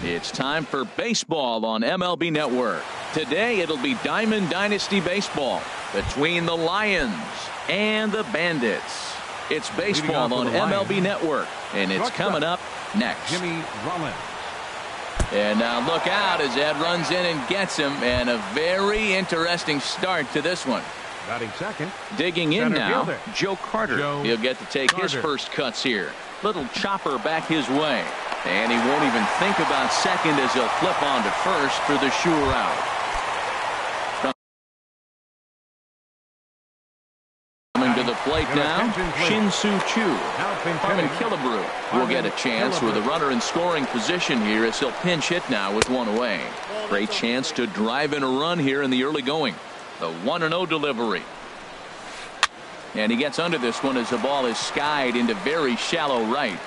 It's time for baseball on MLB Network. Today it'll be Diamond Dynasty Baseball between the Lions and the Bandits. It's baseball on MLB Network, and it's coming up next. Jimmy Rollins. And now look out as Ed runs in and gets him, and a very interesting start to this one. Batting second. Digging in now, fielder. Joe Carter. He'll get to take his first cuts here. Little chopper back his way. And he won't even think about second as he'll flip on to first for the sure out. Coming to the plate now, Shin-Soo Choo. Harmon Killebrew will get a chance with a runner in scoring position here as he'll pinch hit now with one away. Great chance to drive in a run here in the early going. The 1-0 delivery. And he gets under this one as the ball is skied into very shallow right.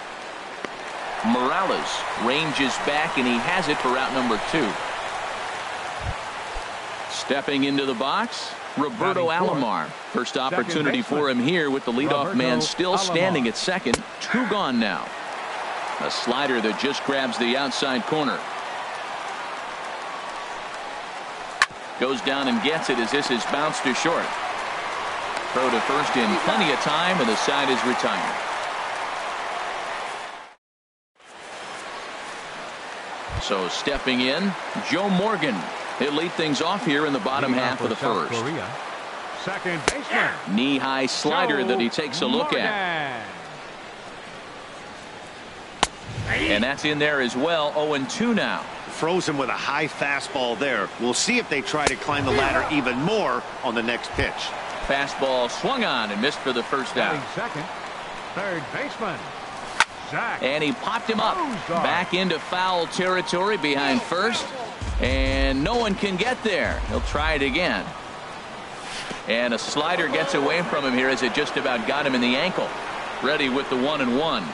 Morales ranges back, and he has it for out number 2. Stepping into the box, Roberto Alomar. First opportunity for him here with the leadoff man still standing at second. 2 gone now. A slider that just grabs the outside corner. Goes down and gets it as this is bounced to short. Throw to first in plenty of time, and the side is retired. So stepping in, Joe Morgan. He'll lead things off here in the bottom half of the first. Second baseman. Knee-high slider that he takes a look at. And that's in there as well. 0-2 now. Frozen with a high fastball there. We'll see if they try to climb the ladder even more on the next pitch. Fastball swung on and missed for the first out. Second. Third baseman. And he popped him up back into foul territory behind first, and no one can get there. He'll try it again, and a slider gets away from him here as it just about got him in the ankle. Ready with the 1-1.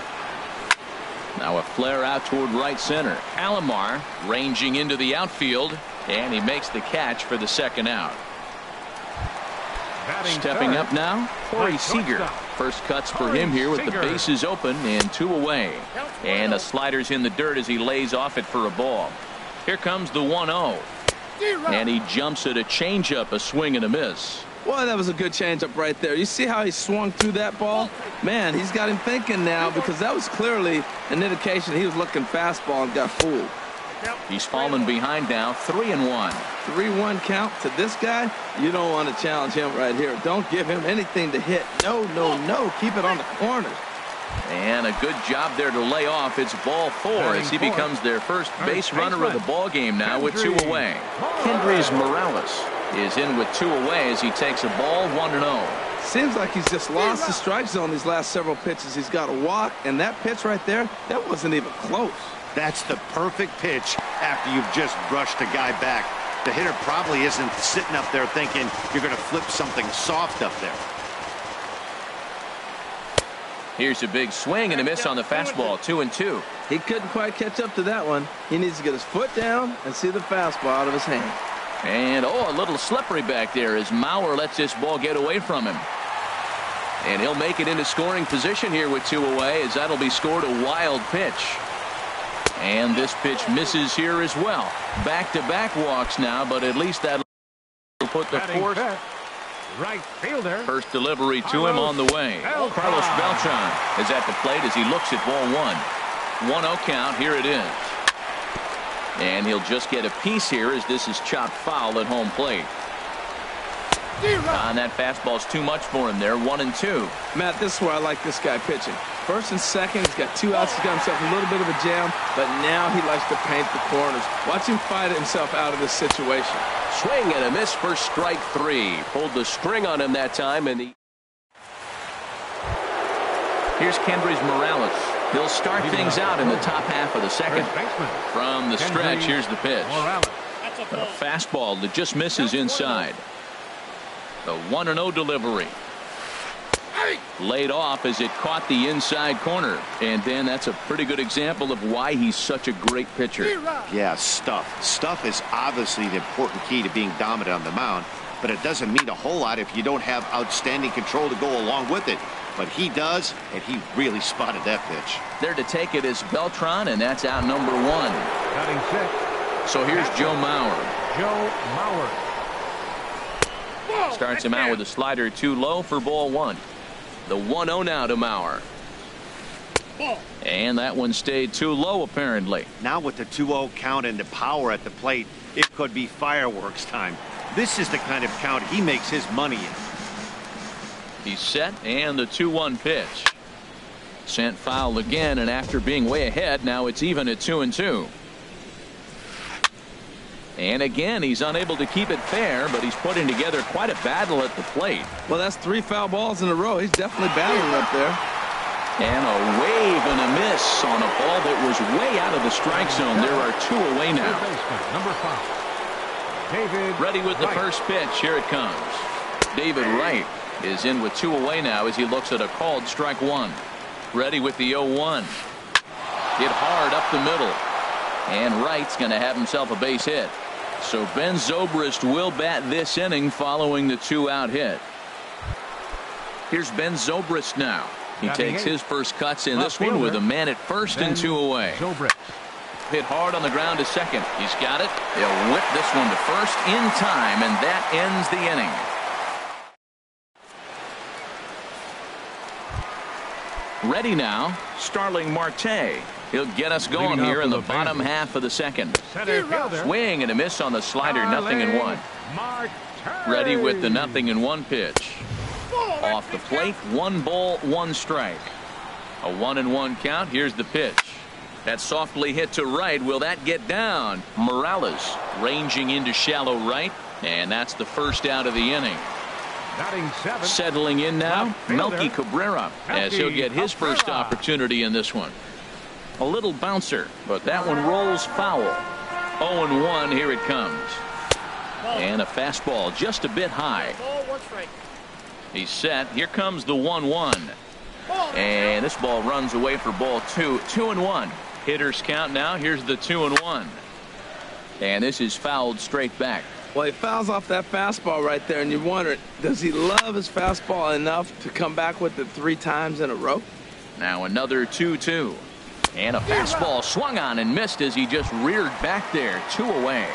Now a flare out toward right center. Alomar ranging into the outfield, and he makes the catch for the second out. Stepping up now, Corey Seager. First cuts for him here with the bases open and 2 away. And the slider's in the dirt as he lays off it for a ball. Here comes the 1-0. And he jumps at a changeup, a swing and a miss. Well, that was a good changeup right there. You see how he swung through that ball? Man, he's got him thinking now, because that was clearly an indication he was looking fastball and got fooled. He's fallen behind now, 3-1. 3-1 count to this guy. You don't want to challenge him right here. Don't give him anything to hit. No, no, no. Keep it on the corners. And a good job there to lay off. It's ball 4 as he becomes their first base runner of the ball game now with 2 away. Kendrys Morales is in with 2 away as he takes a ball 1-0. Seems like he's just lost the strike zone these last several pitches. He's got a walk, and that pitch right there, that wasn't even close. That's the perfect pitch after you've just brushed a guy back. The hitter probably isn't sitting up there thinking you're going to flip something soft up there. Here's a big swing and a miss on the fastball. 2-2. He couldn't quite catch up to that one. He needs to get his foot down and see the fastball out of his hand. And a little slippery back there as Mauer lets this ball get away from him. And he'll make it into scoring position here with 2 away as that'll be scored a wild pitch. And this pitch misses here as well. Back-to-back walks now, but at least that'll put the fourth. Right fielder. First delivery to him on the way. Carlos Beltran is at the plate as he looks at ball 1. 1-0 count. Here it is. And he'll just get a piece here as this is chopped foul at home plate. And that fastball's too much for him there. 1-2. Matt, this is where I like this guy pitching. First and second, he's got 2 outs. He's got himself a little bit of a jam, but now he likes to paint the corners. Watch him fight himself out of this situation. Swing and a miss for strike 3. Pulled the string on him that time, and here's Kendrys Morales. He'll start things out in the top half of the second. From the stretch, here's the pitch. A fastball that just misses inside. The 1-0 delivery. Laid off as it caught the inside corner. And then that's a pretty good example of why he's such a great pitcher. Yeah, stuff. Stuff is obviously the important key to being dominant on the mound, but it doesn't mean a whole lot if you don't have outstanding control to go along with it. But he does, and he really spotted that pitch. There to take it is Beltran, and that's out number 1. Batting sixth. So here's Joe Mauer. Joe Mauer. Starts him out with a slider too low for ball one. The 1-0 now to Mauer. And that one stayed too low apparently. Now with the 2-0 count and the power at the plate, it could be fireworks time. This is the kind of count he makes his money in. He's set and the 2-1 pitch. Sent foul again, and after being way ahead, now it's even at 2-2. And again, he's unable to keep it fair, but he's putting together quite a battle at the plate. Well, that's 3 foul balls in a row. He's definitely battling up there. And a wave and a miss on a ball that was way out of the strike zone. There are 2 away now. Number 5. David Ready with the Wright. first pitch. Here it comes. David Wright is in with 2 away now as he looks at a called strike one. Ready with the 0-1. Hit hard up the middle. And Wright's going to have himself a base hit. So Ben Zobrist will bat this inning following the 2-out hit. Here's Ben Zobrist now. He takes his first cuts in this one with a man at first and 2 away. Zobrist. Hit hard on the ground to second. He's got it. He'll whip this one to first in time, and that ends the inning. Ready now, Starling Marte. He'll get us going here in the bottom half of the second. Center fielder. Swing and a miss on the slider, 0-1. Marte. Ready with the 0-1 pitch. Off the plate, 1 ball, 1 strike. A 1-1 count. Here's the pitch. That softly hit to right. Will that get down? Morales ranging into shallow right, and that's the first out of the inning. Batting 7. Settling in now, Left fielder. Melky Cabrera, as he'll get his first Cabrera. opportunity in this one. A little bouncer, but that one rolls foul. 0-1, here it comes. And a fastball just a bit high. He's set. Here comes the 1-1. And this ball runs away for ball 2. 2-1. Hitters count now. Here's the 2-1. And this is fouled straight back. Well, he fouls off that fastball right there, and you wonder, does he love his fastball enough to come back with it 3 times in a row? Now another 2-2. And a fastball swung on and missed as he just reared back there. 2 away.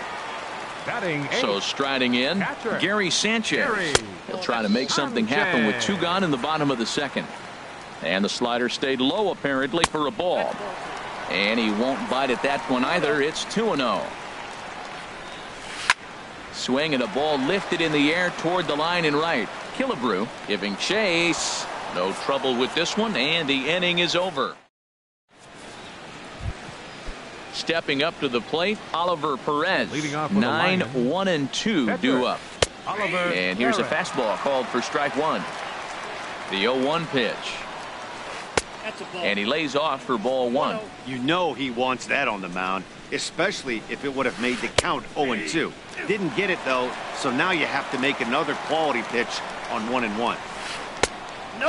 Batting 8. So striding in, Catcher. Gary Sanchez. Gary. He'll try to make something happen with 2 gone in the bottom of the second. And the slider stayed low apparently for a ball. And he won't bite at that one either. It's 2-0. Swing and a ball lifted in the air toward the line and right. Killebrew giving chase. No trouble with this one, and the inning is over. Stepping up to the plate, Oliver Perez. Leading off with 9-1-2 due up. Oliver And here's a Perez. fastball called for strike one. The 0-1 pitch. And he lays off for ball 1. You know he wants that on the mound, especially if it would have made the count 0-2. Didn't get it though, so now you have to make another quality pitch on 1-1.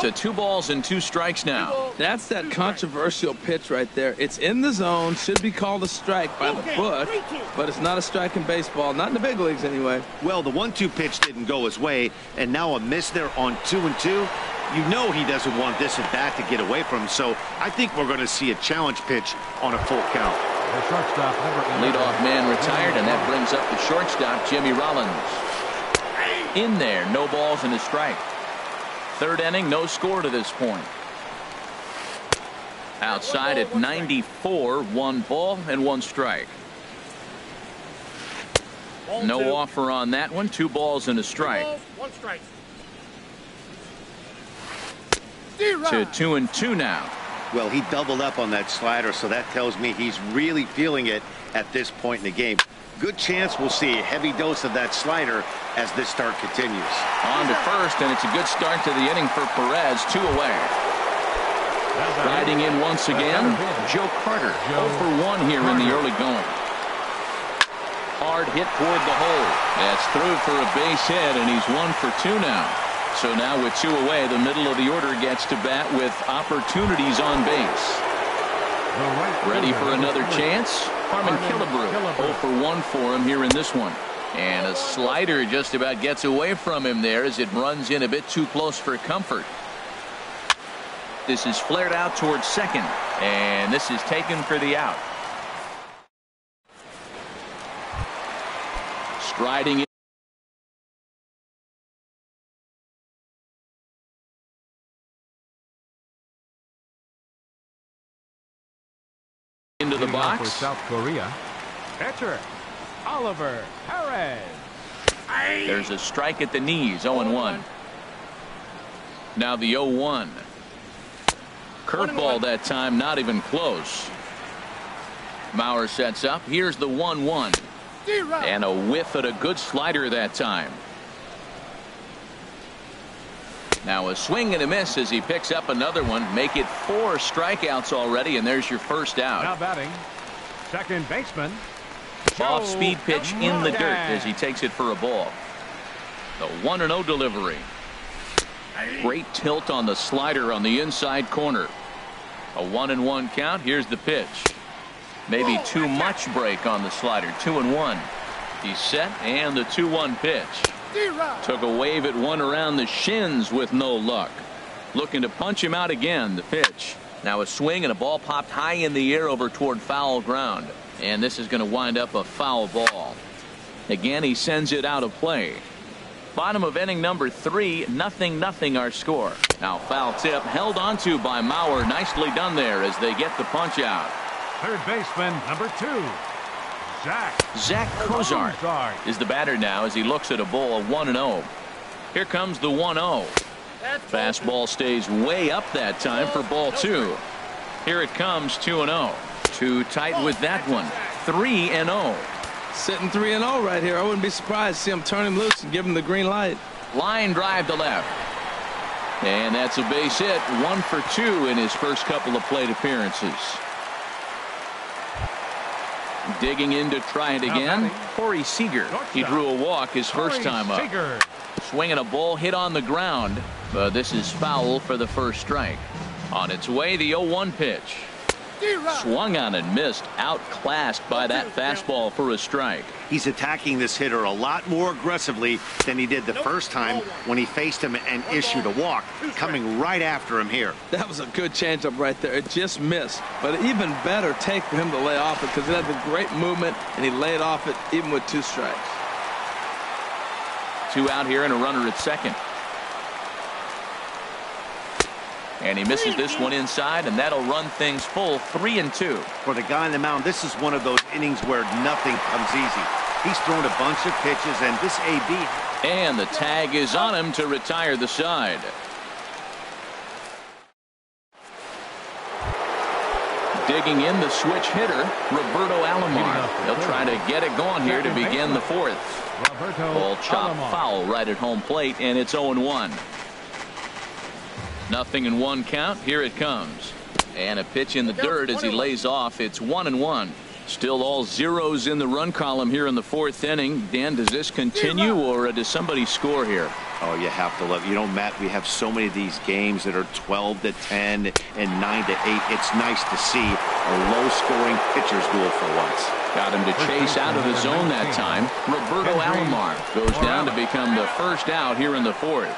So 2 balls and 2 strikes now. That's that controversial pitch right there. It's in the zone, should be called a strike by the book, but it's not a strike in baseball, not in the big leagues anyway. Well, the 1-2 pitch didn't go his way, and now a miss there on 2-2. You know he doesn't want this at bat to get away from him, so I think we're going to see a challenge pitch on a full count. The shortstop, number 11. Leadoff man retired, and that brings up the shortstop, Jimmy Rollins. In there, no balls and a strike. 3rd inning, no score to this point. Outside at 94, 1 ball and 1 strike. No offer on that one. 2 balls and a strike. 1 strike. To 2-2 now. Well, he doubled up on that slider, so that tells me he's really feeling it at this point in the game. Good chance we'll see a heavy dose of that slider as this start continues. On to first, and it's a good start to the inning for Perez. 2 away. Riding in once again, Joe Carter. 0 for 1 here in the early going. Hard hit toward the hole. That's through for a base hit, and he's 1 for 2 now. So now with 2 away, the middle of the order gets to bat with opportunities on base. Ready for another chance? Harmon Killebrew. 0 for 1 for him here in this one. And a slider just about gets away from him there as it runs in a bit too close for comfort. This is flared out towards second, and this is taken for the out. Striding into the box. For South Korea, pitcher Oliver Perez. There's a strike at the knees. 0-1. Now the 0-1. Curveball that time, not even close. Mauer sets up. Here's the 1-1. And a whiff at a good slider that time. Now a swing and a miss as he picks up another one. Make it 4 strikeouts already, and there's your first out. Now batting, second baseman. Off-speed pitch in the dirt as he takes it for a ball. The 1-0 delivery. Great tilt on the slider on the inside corner. A 1-1 count. Here's the pitch. Maybe too much break on the slider. 2-1. He's set, and the 2-1 pitch. Took a wave at one around the shins with no luck. Looking to punch him out again. The pitch. Now a swing and a ball popped high in the air over toward foul ground. And this is going to wind up a foul ball. Again, he sends it out of play. Bottom of inning number 3, 0-0 our score. Now foul tip held onto by Mauer. Nicely done there as they get the punch out. Third baseman number 2, Zach Cozart is the batter now as he looks at a ball. 1-0. Here comes the 1-0. Fastball stays way up that time for ball 2. Here it comes. 2-0. Too tight with that one. 3-0. Sitting 3-0 right here. I wouldn't be surprised to see him turn him loose and give him the green light. Line drive to left. And that's a base hit. 1 for 2 in his first couple of plate appearances. Digging in to try it again. Corey Seager. He drew a walk his first time up. Swinging a ball hit on the ground. But this is foul for the first strike. On its way, the 0-1 pitch. Swung on and missed. Outclassed by that fastball for a strike. He's attacking this hitter a lot more aggressively than he did the first time when he faced him and issued a walk. Coming right after him here. That was a good changeup right there. It just missed. But an even better take for him to lay off it because it had the great movement and he laid off it even with 2 strikes. 2 out here and a runner at second. And he misses this one inside, and that'll run things full. 3-2. For the guy on the mound, this is one of those innings where nothing comes easy. He's thrown a bunch of pitches, and this AB. And the tag is on him to retire the side. Digging in the switch hitter, Roberto Alomar. He'll try to get it going here to begin the 4th. Ball chopped foul right at home plate, and it's 0-1. 0-1 count. Here it comes. And a pitch in the dirt as he lays off. It's 1-1. Still all zeros in the run column here in the 4th inning. Dan, does this continue or does somebody score here? Oh, you have to love it. You know, Matt, we have so many of these games that are 12-10 and 9-8. It's nice to see a low-scoring pitcher's duel for once. Got him to chase out of the zone that time. Roberto Alomar goes down to become the first out here in the 4th.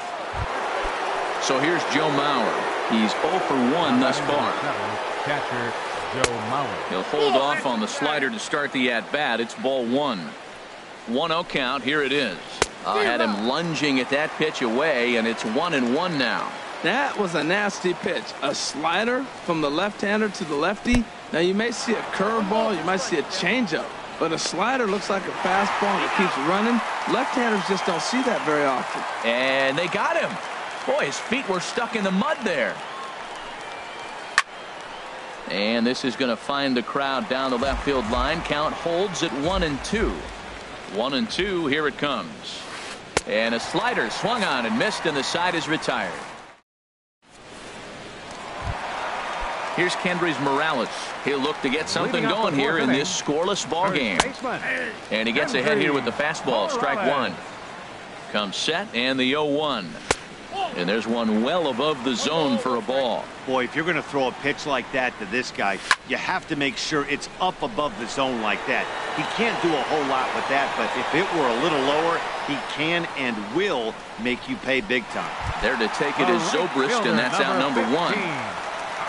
So here's Joe Mauer. He's 0 for 1 thus far. Catcher Joe Mauer. He'll hold off on the slider to start the at-bat. It's ball 1. 1-0 count. Here it is. Had him lunging at that pitch away, and it's 1-1 now. That was a nasty pitch. A slider from the left-hander to the lefty. Now you may see a curveball, you might see a changeup, but a slider looks like a fastball that keeps running. Left-handers just don't see that very often. And they got him. Boy, his feet were stuck in the mud there. And this is going to find the crowd down the left field line. Count holds at 1-2. 1-2. Here it comes. And a slider swung on and missed, and the side is retired. Here's Kendrys Morales. He'll look to get something going here in this scoreless ball game. And he gets ahead here with the fastball. Strike 1. Comes set, and the 0-1. And there's one well above the zone for a ball. Boy, if you're going to throw a pitch like that to this guy, you have to make sure it's up above the zone like that. He can't do a whole lot with that, but if it were a little lower, he can and will make you pay big time. There to take it is Zobrist, and that's out number 1.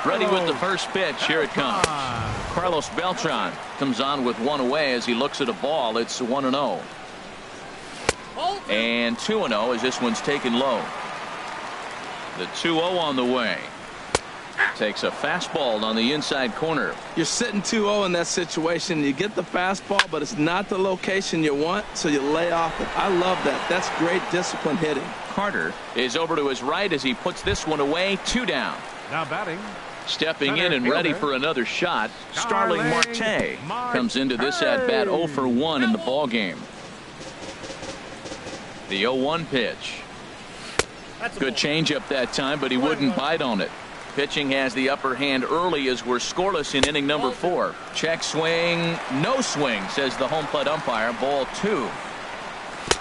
Ready with the first pitch. Here it comes. Carlos Beltran comes on with one away as he looks at a ball. It's 1-0. And 2-0 as this one's taken low. The 2-0 on the way. Takes a fastball on the inside corner. You're sitting 2-0 in that situation. You get the fastball, but it's not the location you want, so you lay off it. I love that. That's great discipline hitting. Carter is over to his right as he puts this one away. 2 down. Now batting. Stepping in and ready for another shot, Starling Marte comes into this at-bat 0 for 1 in the ball game. The 0-1 pitch. Good changeup that time, but he wouldn't bite on it. Pitching has the upper hand early as we're scoreless in inning number 4. Check swing, no swing, says the home plate umpire. Ball 2.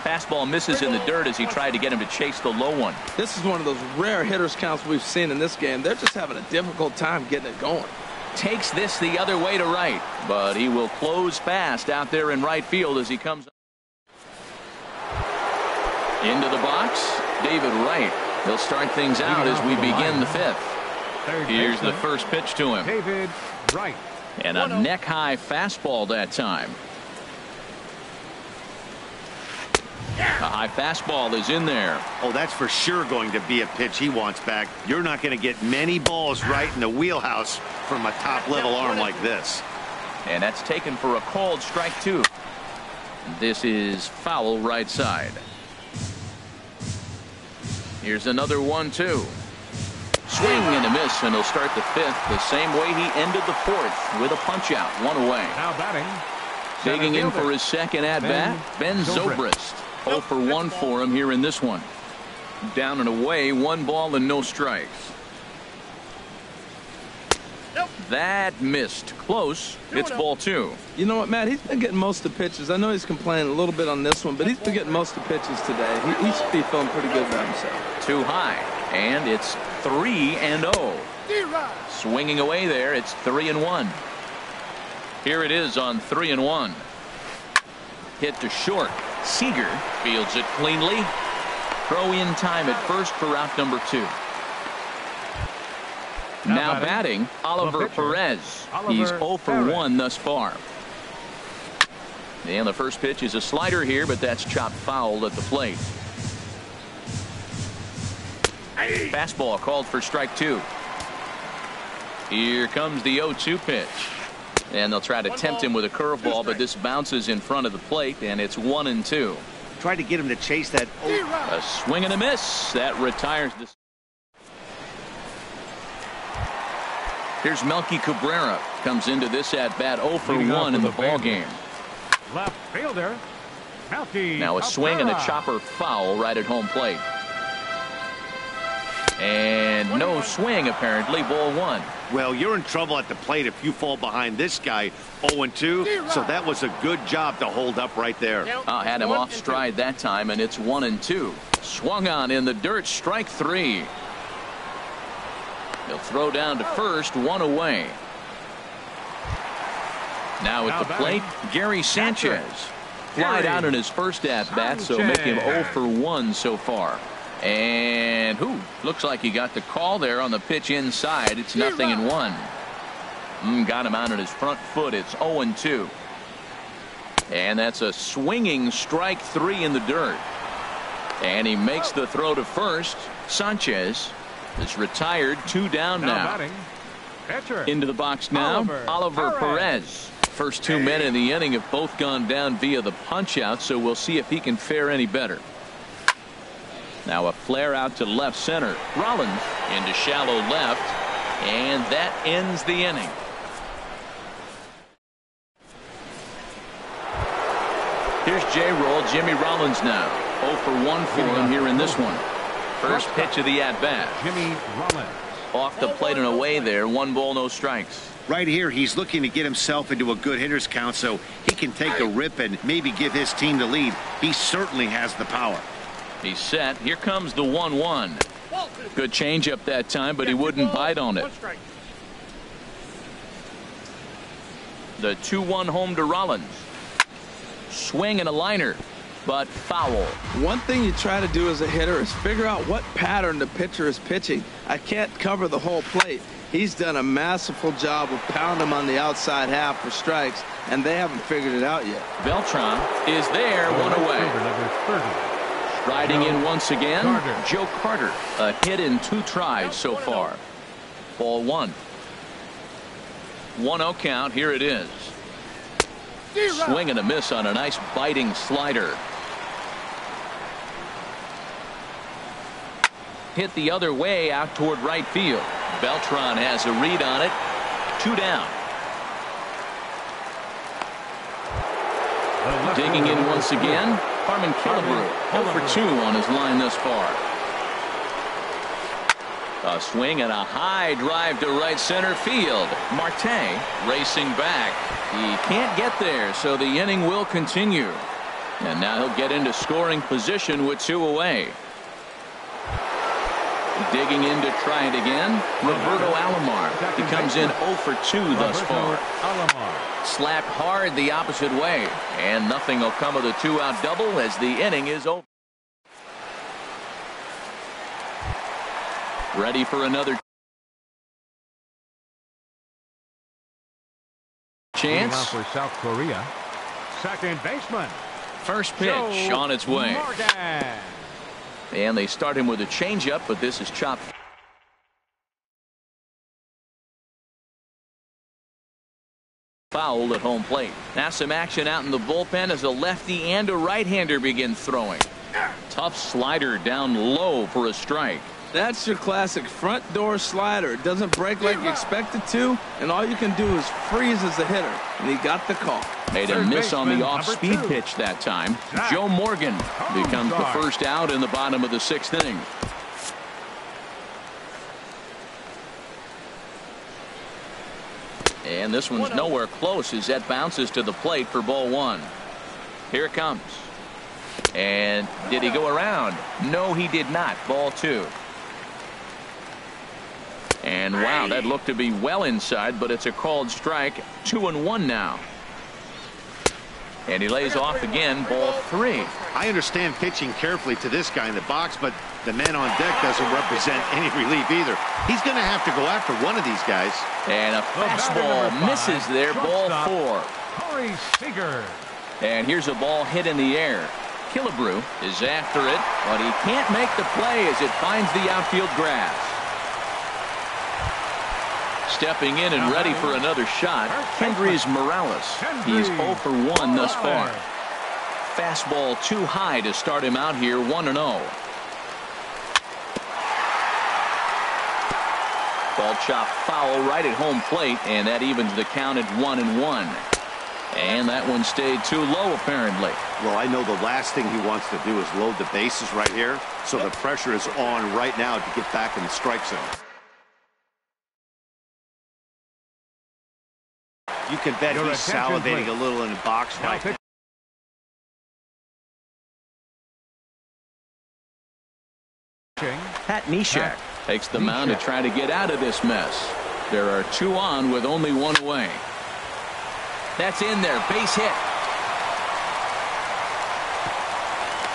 Fastball misses in the dirt as he tried to get him to chase the low one. This is one of those rare hitters counts we've seen in this game. They're just having a difficult time getting it going. Takes this the other way to right, but he will close fast out there in right field as he comes into the box. David Wright. He'll start things out as we begin the 5th. Here's the first pitch to him. David Wright. And a neck-high fastball that time. A high fastball is in there. Oh, that's for sure going to be a pitch he wants back. You're not going to get many balls right in the wheelhouse from a top-level arm like this. And that's taken for a called strike 2. This is foul right side. Here's another 1-2. Swing and a miss, and he'll start the 5th the same way he ended the 4th with a punch-out, 1 away. Now batting. Digging in for his second at-bat, Ben Zobrist. 0 for 1 for him here in this one. Down and away, 1 ball and no strikes. That missed. Close. It's ball 2. You know what, Matt? He's been getting most of the pitches. I know he's complaining a little bit on this one, but he's been getting most of the pitches today. He should be feeling pretty good about himself. Too high. And it's 3-0. Swinging away there. It's 3-1. Here it is on 3-1. Hit to short. Seager fields it cleanly. Throw in time at first for out number 2. Now batting, Oliver Perez. He's 0 for 1 thus far. And the first pitch is a slider here, but that's chopped foul at the plate. Fastball called for strike 2. Here comes the 0-2 pitch. And they'll try to tempt him with a curveball, but this bounces in front of the plate, and it's 1-2. Try to get him to chase that. A swing and a miss. That retires this. Here's Melky Cabrera. Comes into this at-bat 0 for 1 in the ball game. Left fielder, Melky. Now a swing and a chopper foul right at home plate. And no swing, apparently. Ball 1. Well, you're in trouble at the plate if you fall behind this guy 0-2. So that was a good job to hold up right there. Had him off stride that time, and it's 1-2. Swung on in the dirt. Strike 3. He'll throw down to first. 1 away. Now at the plate, Gary Sanchez. Flied out in his first at-bat, so make him 0 for 1 so far. And looks like he got the call there on the pitch inside. It's 0-1. Got him out on his front foot. It's 0-2. And that's a swinging strike 3 in the dirt. And he makes the throw to first. Sanchez is retired. 2 down now. Into the box now, Oliver Perez. First 2 men in the inning have both gone down via the punch-out, so we'll see if he can fare any better. Now a flare out to left center. Rollins into shallow left, and that ends the inning. Here's J-Roll. Jimmy Rollins now. 0 for 1 for him here in this one. First pitch of the at-bat. Jimmy Rollins. Off the plate and away there. 1 ball, no strikes. Right here, he's looking to get himself into a good hitter's count so he can take a rip and maybe give his team the lead. He certainly has the power. He's set. Here comes the 1-1. Good changeup that time, but he wouldn't bite on it. The 2-1 home to Rollins. Swing and a liner. but foul. One thing you try to do as a hitter is figure out what pattern the pitcher is pitching. I can't cover the whole plate. He's done a masterful job of pounding him on the outside half for strikes, and they haven't figured it out yet. Beltran is there, one away. Riding in once again, Joe Carter. A hit in 2 tries so far. Ball 1. 1-0 count. Here it is. Swing and a miss on a nice biting slider. Hit the other way out toward right field. Beltran has a read on it. 2 down. Digging in once again, Harmon Killebrew. 0 for 2 on his line thus far. A swing and a high drive to right center field. Marte racing back. He can't get there, so the inning will continue. And now he'll get into scoring position with 2 away. Digging in to try it again, Roberto Alomar. He comes in 0 for 2 thus far. Slapped hard the opposite way, and nothing will come of the 2-out double as the inning is over. Ready for another chance. For South Korea, second baseman. First pitch on its way. And they start him with a changeup, but this is chopped. Foul at home plate. Now some action out in the bullpen as a lefty and a right-hander begin throwing. Tough slider down low for a strike. That's your classic front door slider. It doesn't break like you expect it to, and all you can do is freeze as a hitter. And he got the call. Made a miss on the off-speed pitch that time. Joe Morgan becomes the first out in the bottom of the 6th inning. And this one's nowhere close as that bounces to the plate for ball 1. Here it comes. And did he go around? No, he did not. Ball 2. And wow, that looked to be well inside, but it's a called strike. 2-1 now. And he lays off again. Ball 3. I understand pitching carefully to this guy in the box, but the man on deck doesn't represent any relief either. He's going to have to go after one of these guys. And a fastball misses there. Ball 4. Corey Seager. And here's a ball hit in the air. Killebrew is after it, but he can't make the play as it finds the outfield grass. Stepping in and ready for another shot, Kendrys Morales. He's 0 for 1 thus far. Fastball too high to start him out here, 1-0. Ball chopped foul right at home plate, and that evens the count at 1-1. And that one stayed too low, apparently. Well, I know the last thing he wants to do is load the bases right here, so the pressure is on right now to get back in the strike zone. You can bet he's salivating a little in the box right now. Pat Neshek takes the mound to try to get out of this mess. There are 2 on with only 1 away. That's in there. Base hit.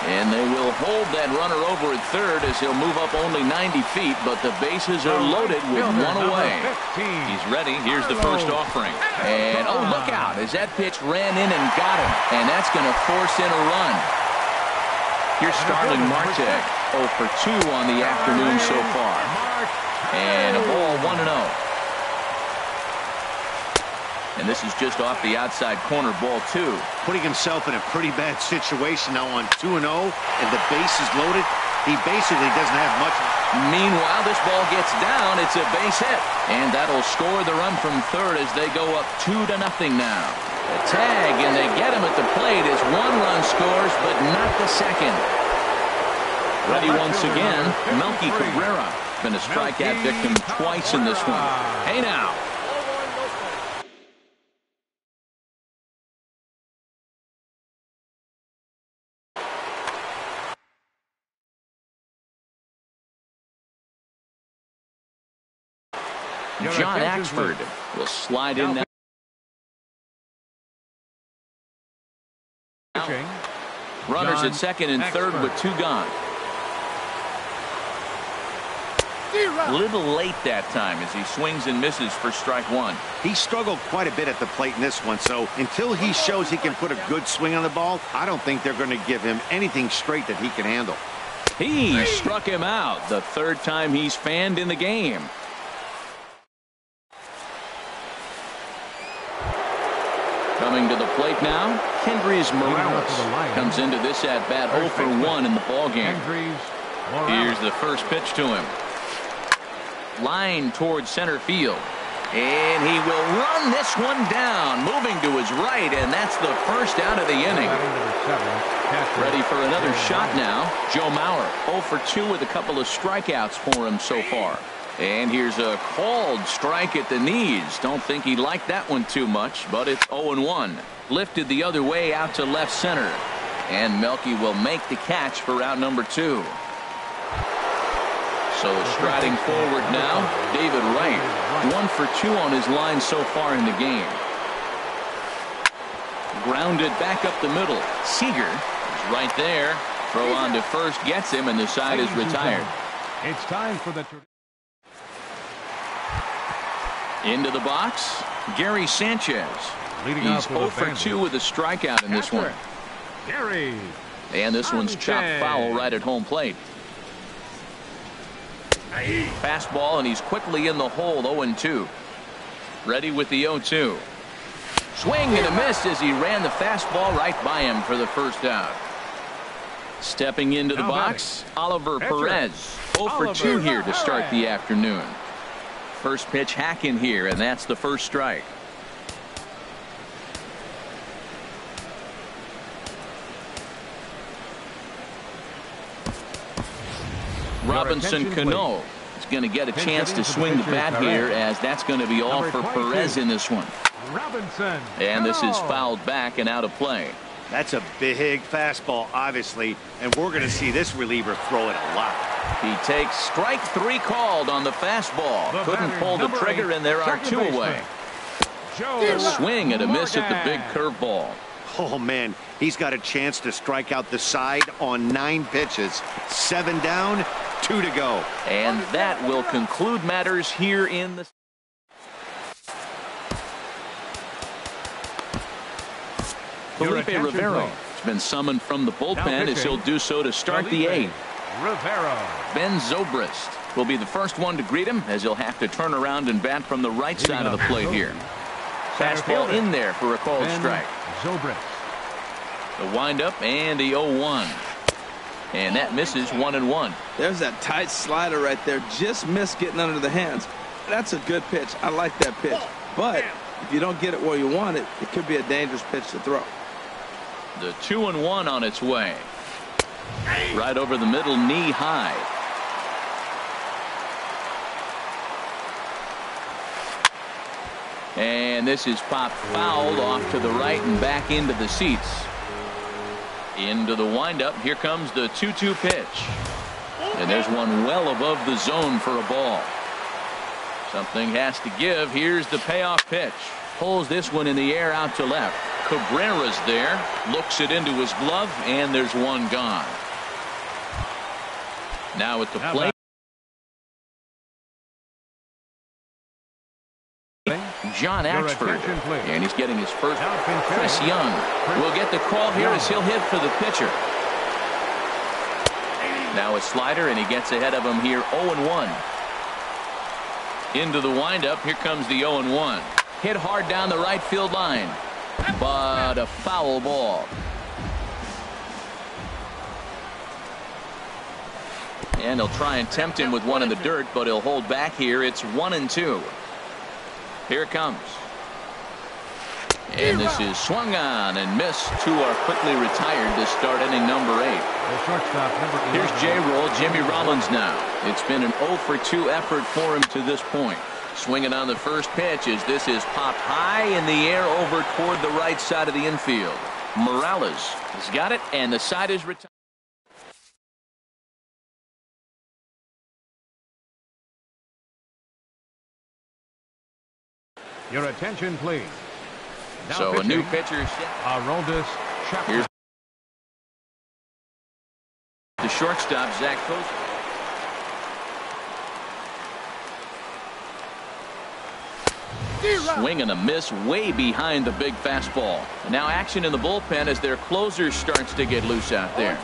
And they will hold that runner over at third as he'll move up only 90 feet, but the bases are loaded with 1 away. He's ready. Here's the first offering. And oh, look out as that pitch ran in and got him. And that's going to force in a run. Here's Starling Marte. 0 for 2 on the afternoon so far. And a ball 1-0. And this is just off the outside corner, ball 2. Putting himself in a pretty bad situation now on 2-0, and the base is loaded. He basically doesn't have much. Meanwhile, this ball gets down. It's a base hit. And that'll score the run from third as they go up 2-0 now. The tag, and they get him at the plate as 1 run scores, but not the second. Ready once again, Melky Cabrera. Been a strikeout victim twice in this one. Hey now. John Axford will slide in now. Runners John at second and third Expert. with 2 gone. A little late that time as he swings and misses for strike 1. He struggled quite a bit at the plate in this one, so until he shows he can put a good swing on the ball, I don't think they're going to give him anything straight that he can handle. He struck him out the 3rd time he's fanned in the game. Coming to the plate now, Kendrys Morales comes into this at bat 0 for 1 in the ballgame. Here's the first pitch to him. Line towards center field. And he will run this one down, moving to his right, and that's the first out of the inning. Ready for another shot now. Joe Mauer, 0 for 2 with a couple of strikeouts for him so far. And here's a called strike at the knees. Don't think he liked that one too much, but it's 0-1. Lifted the other way out to left center. And Melky will make the catch for out number 2. So striding forward now, David Wright. 1 for 2 on his line so far in the game. Grounded back up the middle. Seager is right there. Throw on to first gets him, and the side is retired. It's time for the... Into the box, Gary Sanchez. He's 0 for 2 with a strikeout in this one. Gary. And this one's chopped foul right at home plate. Fastball, and he's quickly in the hole, 0-2. Ready with the 0-2. Swing and a miss as he ran the fastball right by him for the first out. Stepping into the box, Oliver Perez. 0 for 2 here to start the afternoon. First pitch hack in here, and that's the first strike. Robinson Cano is going to get a chance to swing the bat here, as that's going to be all for Perez in this one. Robinson. And this is fouled back and out of play. That's a big fastball, obviously, and we're going to see this reliever throw it a lot. He takes strike 3 called on the fastball. Couldn't pull the trigger, and there are 2 away. Swing and a miss at the big curveball. Oh, man, he's got a chance to strike out the side on 9 pitches. 7 down, 2 to go. And that will conclude matters here in the... Felipe Rivero has been summoned from the bullpen as he'll do so to start the 8th. Ben Zobrist will be the first one to greet him, as he'll have to turn around and bat from the right side of the plate here. Fastball in there for a called strike. The windup and the 0-1. And that misses 1-1. There's that tight slider right there. Just missed getting under the hands. That's a good pitch. I like that pitch. But if you don't get it where you want it, it could be a dangerous pitch to throw. The 2-1 on its way. Right over the middle, knee high. And this is popped fouled off to the right and back into the seats. Into the windup. Here comes the 2-2 pitch. And there's one well above the zone for a ball. Something has to give. Here's the payoff pitch. Pulls this one in the air out to left. Cabrera's there. Looks it into his glove, and there's one gone. Now at the plate. John Axford, and he's getting his first. Chris Young will get the call here as he'll hit for the pitcher. Now a slider, and he gets ahead of him here, 0-1. Into the windup. Here comes the 0-1. Hit hard down the right field line, but a foul ball. And he'll try and tempt him with one in the dirt, but he'll hold back here. It's 1-2. Here it comes. And this is swung on and missed. 2 are quickly retired to start inning number 8. Here's J-Roll, Jimmy Rollins now. It's been an 0 for 2 effort for him to this point. Swinging on the first pitch as this is popped high in the air over toward the right side of the infield. Morales has got it, and the side is retired. Your attention, please. So a new pitcher. Aroldis Chapman. Here's shortstop, Zach Kozak. Swing and a miss way behind the big fastball. Now action in the bullpen as their closer starts to get loose out there.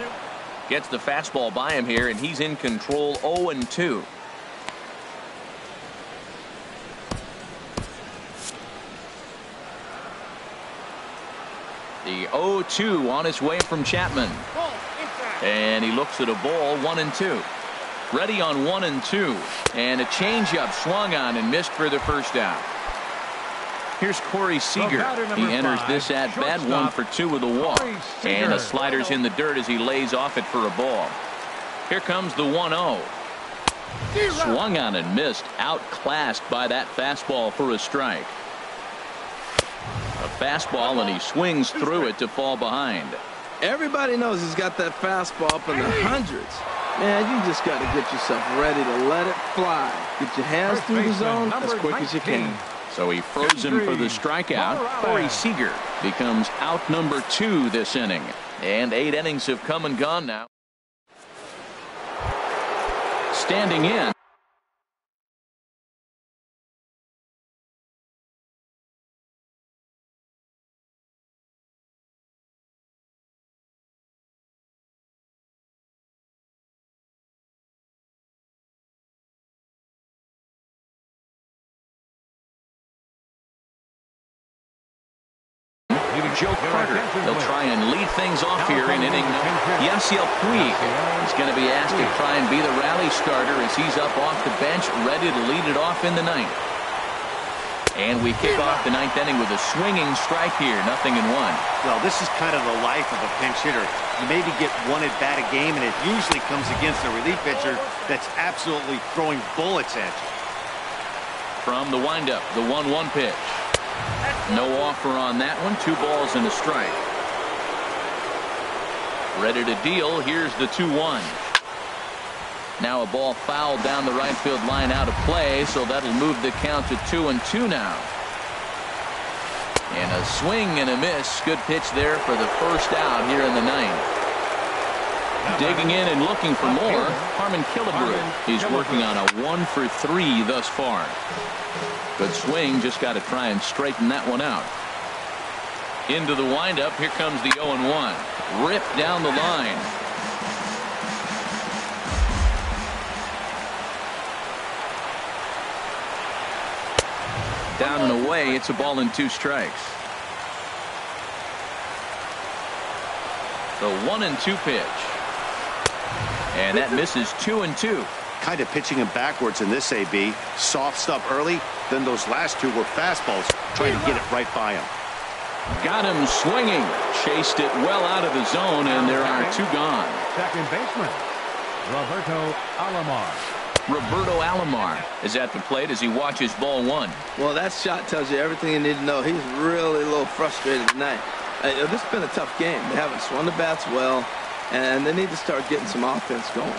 Gets the fastball by him here, and he's in control 0-2. The 0-2 on his way from Chapman. And he looks at a ball, 1-2. Ready on 1-2. And a changeup swung on and missed for the first out. Here's Corey Seager. He enters this at bat 1 for 2 with a walk. And the slider's in the dirt as he lays off it for a ball. Here comes the 1-0. Swung on and missed. Outclassed by that fastball for a strike. A fastball, and he swings through it to fall behind. Everybody knows he's got that fastball up in the hundreds. Man, you just got to get yourself ready to let it fly. Get your hands through the zone as quick as you can. So he froze him for the strikeout. Corey Seager becomes out number 2 this inning. And 8 innings have come and gone now. Standing in. Joe Carter. They'll try and lead things off here in inning. Yasiel Puig is going to be asked to try and be the rally starter as he's up off the bench, ready to lead it off in the 9th. And we kick off the 9th inning with a swinging strike here, 0-1. Well, this is kind of the life of a pinch hitter. You maybe get 1 at bat a game, and it usually comes against a relief pitcher that's absolutely throwing bullets at you. From the windup, the 1-1 pitch. No offer on that one. 2 balls and a strike. Ready to deal. Here's the 2-1. Now a ball fouled down the right field line out of play, so that'll move the count to 2-2 now. And a swing and a miss. Good pitch there for the first out here in the 9th. Digging in and looking for more, Harmon Killebrew. He's working on a 1 for 3 thus far. Good swing, just got to try and straighten that one out. Into the windup, here comes the 0-1. Ripped down the line. Down and away, it's a ball and 2 strikes. The 1-2 pitch. And that misses 2-2. Kind of pitching him backwards in this AB. Soft stuff early, then those last 2 were fastballs, trying to get it right by him. Got him swinging. Chased it well out of the zone, and there are 2 gone. Second baseman, Roberto Alomar. Roberto Alomar is at the plate as he watches ball 1. Well, that shot tells you everything you need to know. He's really a little frustrated tonight. This has been a tough game. They haven't swung the bats well, and they need to start getting some offense going.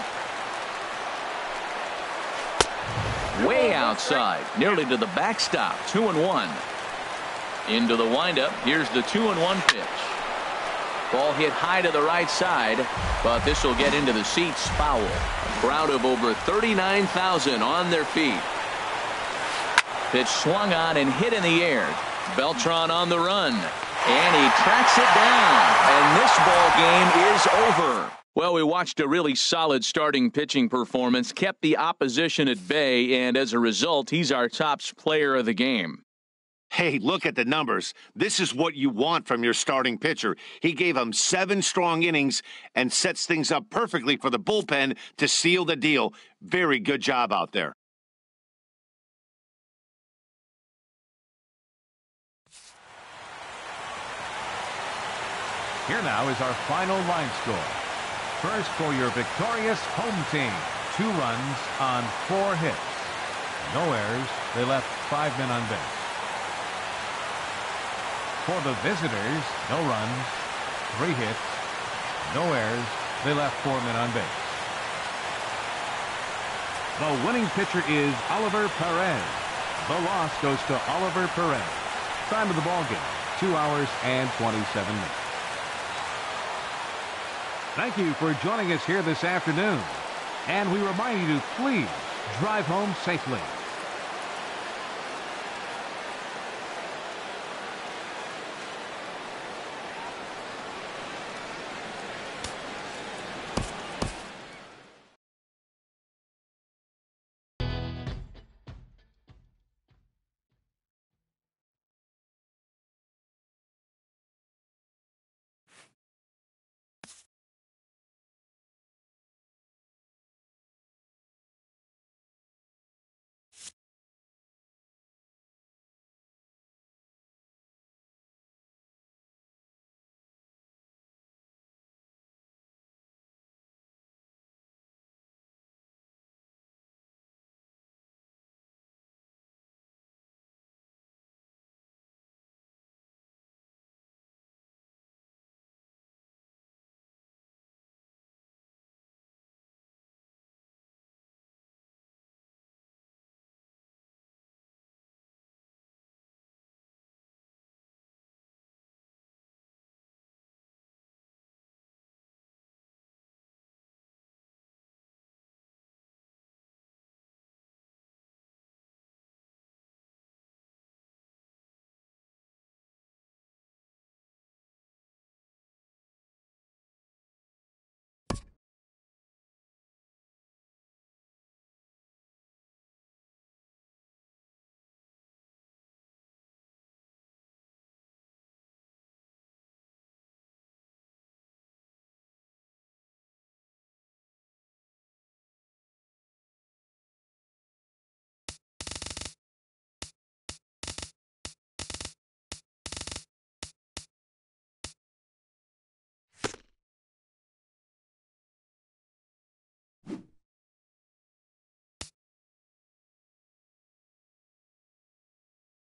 Way outside, nearly to the backstop. 2-1. Into the windup. Here's the 2-1 pitch. Ball hit high to the right side, but this will get into the seats. Foul. A crowd of over 39,000 on their feet. Pitch swung on and hit in the air. Beltran on the run, and he tracks it down, and this ball game is over. Well, we watched a really solid starting pitching performance, kept the opposition at bay, and as a result, he's our top player of the game. Hey, look at the numbers. This is what you want from your starting pitcher. He gave him 7 strong innings and sets things up perfectly for the bullpen to seal the deal. Very good job out there. Here now is our final line score. First for your victorious home team. 2 runs on 4 hits. No errors. They left 5 men on base. For the visitors, no runs, 3 hits, no errors. They left 4 men on base. The winning pitcher is Oliver Perez. The loss goes to Oliver Perez. Time of the ball game, 2 hours and 27 minutes. Thank you for joining us here this afternoon. And we remind you to please drive home safely.